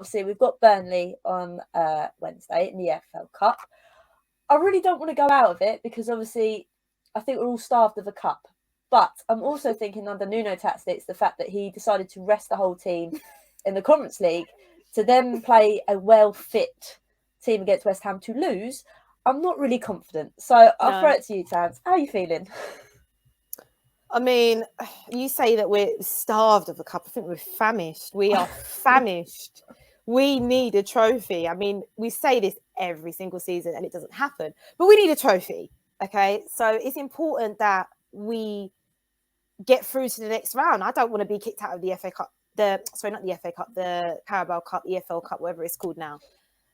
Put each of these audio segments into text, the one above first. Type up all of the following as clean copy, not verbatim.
obviously we've got Burnley on Wednesday in the EFL Cup. I really don't want to go out of it because obviously I think we're all starved of a cup. But I'm also thinking under Nuno tactics, the fact that he decided to rest the whole team in the Conference League to then play a well-fit team against West Ham to lose, I'm not really confident. So I'll throw it to you, Tans. How are you feeling? I mean, you say that we're starved of a cup. I think we're famished. We are famished. We need a trophy. I mean, we say this every single season and it doesn't happen, but we need a trophy. Okay. So it's important that we get through to the next round. I don't want to be kicked out of the FA Cup, not the FA Cup, the Carabao Cup, EFL Cup, whatever it's called now.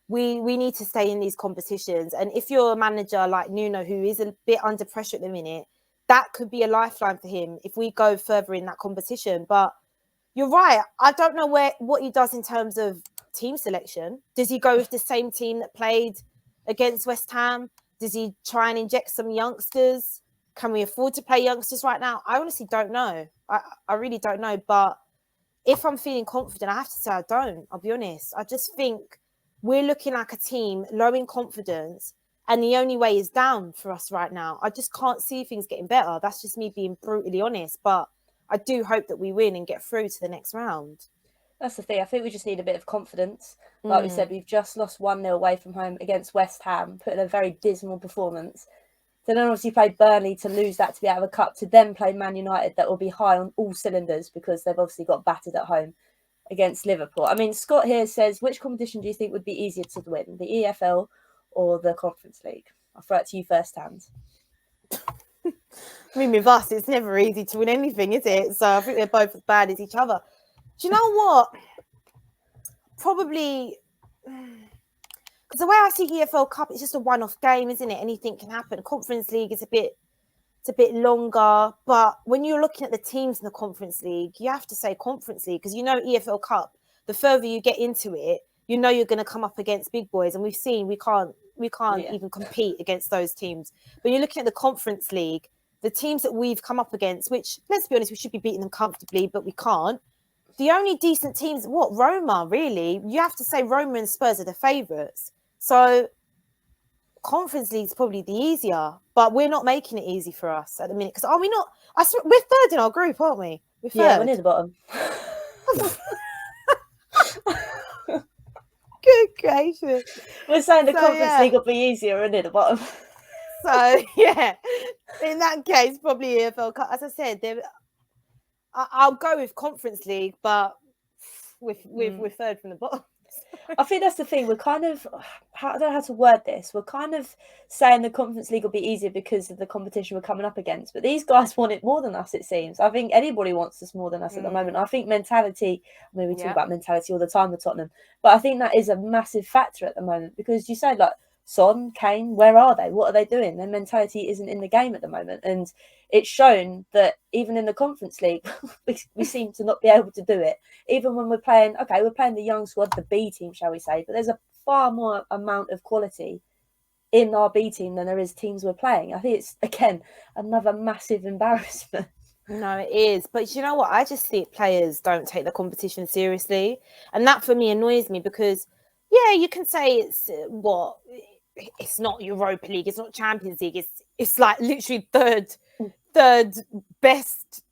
We need to stay in these competitions. And if you're a manager like Nuno, who is a bit under pressure at the minute, that could be a lifeline for him if we go further in that competition. But you're right. I don't know what he does in terms of team selection. Does he go with the same team that played against West Ham? Does he try and inject some youngsters? Can we afford to play youngsters right now? I honestly don't know. I really don't know. But if I'm feeling confident, I have to say I don't. I'll be honest. I just think we're looking like a team low in confidence. And the only way is down for us right now. I just can't see things getting better. That's just me being brutally honest. But I do hope that we win and get through to the next round. That's the thing. I think we just need a bit of confidence. Like we said, we've just lost 1-0 away from home against West Ham, put in a very dismal performance. To then obviously play Burnley to lose that to be out of a cup, to then play Man United that will be high on all cylinders because they've obviously got battered at home against Liverpool. I mean, Scott here says, which competition do you think would be easier to win, the EFL or the Conference League? I'll throw it to you first, Tans. I mean, with us, it's never easy to win anything, is it? So I think they're both as bad as each other. Do you know what? Probably, because the way I see EFL Cup, it's just a one-off game, isn't it? Anything can happen. Conference League is a bit longer. But when you're looking at the teams in the Conference League, you have to say Conference League because EFL Cup, the further you get into it, you're going to come up against big boys. And we've seen we can't even compete against those teams. When you're looking at the Conference League, the teams that we've come up against, which, let's be honest, we should be beating them comfortably, but we can't. The only decent teams, Roma, really? You have to say Roma and Spurs are the favourites. So Conference League's probably the easier, but we're not making it easy for us at the minute. Because are we not? We're third in our group, aren't we? We're third. Yeah, we're near the bottom. Good gracious. We're saying the Conference League will be easier, we're near the bottom. So, yeah, in that case, probably EFL Cup. As I said, I'll go with Conference League, but we're third from the bottom. I think that's the thing. We're kind of, I don't know how to word this. We're kind of saying the Conference League will be easier because of the competition we're coming up against. But these guys want it more than us, it seems. I think anybody wants us more than us at the moment. I think mentality, I mean, we talk about mentality all the time with Tottenham, but I think that is a massive factor at the moment because you say like, Son, Kane, where are they? What are they doing? Their mentality isn't in the game at the moment. And it's shown that even in the Conference League, we seem to not be able to do it. Even when we're playing the young squad, the B team, shall we say, but there's a far more amount of quality in our B team than there is teams we're playing. I think it's, again, another massive embarrassment. No, it is. But you know what? I just think players don't take the competition seriously. And that for me annoys me because, yeah, you can say it's not Europa League, it's not Champions League, it's like literally third best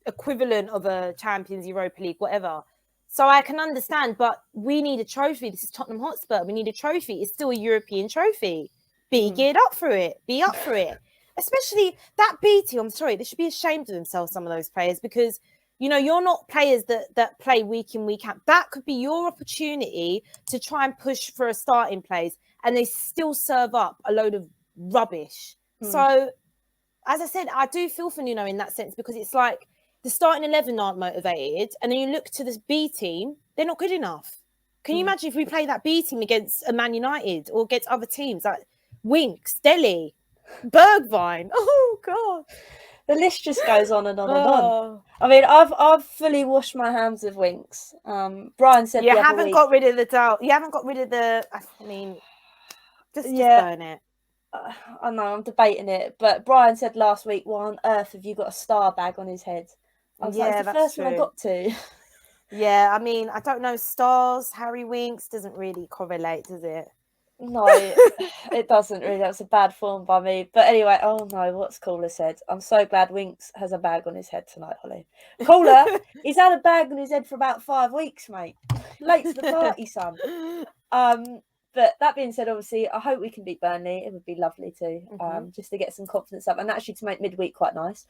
equivalent of a Champions Europa League, whatever. So I can understand, but we need a trophy. This is Tottenham Hotspur. We need a trophy. It's still a European trophy. Be geared up for it. Be up for it. Especially that B team. I'm sorry, they should be ashamed of themselves, some of those players, because you're not players that play week in, week out. That could be your opportunity to try and push for a starting place, and they still serve up a load of rubbish. So, as I said, I do feel for Nuno in that sense because it's like the starting 11 aren't motivated, and then you look to this B team, they're not good enough. Can you imagine if we play that B team against a Man United or against other teams like Winks, Delhi, Bergwijn? Oh, God. The list just goes on and on and on. I mean, I've fully washed my hands of Winks. Brian said you haven't got rid of the doubt. You haven't got rid of the. I mean, just burn it. I know I'm debating it, but Brian said last week, "Why on earth have you got a star bag on his head?" I was like, "It's the first one I got to." Yeah, I mean, I don't know. Stars, Harry Winks doesn't really correlate, does it? No, it doesn't really. That's a bad form by me. But anyway, oh no, what's Caller said? I'm so glad Winks has a bag on his head tonight, Hollie. Caller, he's had a bag on his head for about 5 weeks, mate. Late to the party, son. But that being said, obviously, I hope we can beat Burnley. It would be lovely to, just to get some confidence up and actually to make midweek quite nice.